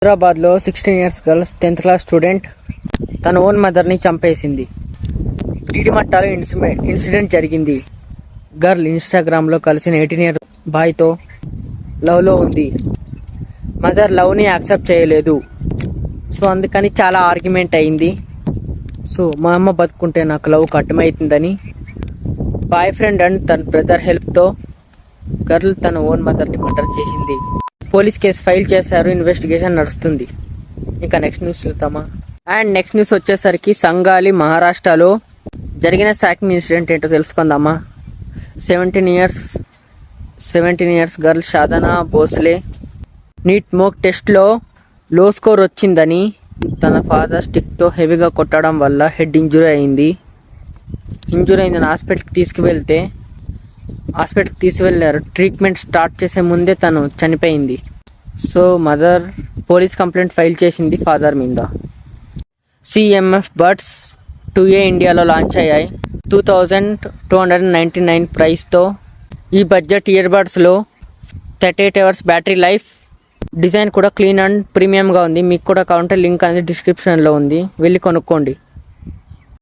హైదరాబాద్లో 16 years girls 10th class student తన own మదర్ని చంపేసింది. టీడిమట్టాలో ఇన్సిడెంట్ జరిగింది. గర్ల్ ఇన్స్టాగ్రామ్లో కలిసిన 18 year బాయ్తో లవ్లో ఉంది. మదర్ లవ్ని యాక్సెప్ట్ చేయలేదు. సో అందుకని చాలా ఆర్గ్యుమెంట్ అయింది. సో మా అమ్మ బతుకుంటే నాకు లవ్ కట్టమవుతుందని బాయ్ ఫ్రెండ్ అండ్ తన బ్రదర్ హెల్ప్తో గర్ల్ తన ఓన్ మదర్ని మర్డర్ చేసింది. పోలీస్ కేసు ఫైల్ చేశారు. ఇన్వెస్టిగేషన్ నడుస్తుంది. ఇంకా నెక్స్ట్ న్యూస్ చూద్దామా. అండ్ నెక్స్ట్ న్యూస్ వచ్చేసరికి సంగాలి మహారాష్ట్రలో జరిగిన సాకింగ్ ఇన్సిడెంట్ ఏంటో తెలుసుకుందామా. 17 years గర్ల్ సాధనా భోస్లే నీట్ మోక్ టెస్ట్లో లో స్కోర్ వచ్చిందని తన ఫాదర్ స్టిక్తో హెవీగా కొట్టడం వల్ల హెడ్ ఇంజురీ అయిందని హాస్పిటల్కి తీసుకువెళ్ళారు. ట్రీట్మెంట్ స్టార్ట్ చేసే ముందే తను చనిపోయింది. So mother police complaint file చేసింది ఫాదర్ మీద. CMF బడ్స్ 2A ఇండియాలో లాంచ్ అయ్యాయి. 2299 ప్రైస్తో. ఈ బడ్జెట్ ఇయర్ బడ్స్లో 38 hours బ్యాటరీ లైఫ్. డిజైన్ కూడా క్లీన్ అండ్ ప్రీమియంగా ఉంది. మీకు కూడా కావాలంటే లింక్ అనేది డిస్క్రిప్షన్లో ఉంది, వెళ్ళి కొనుక్కోండి.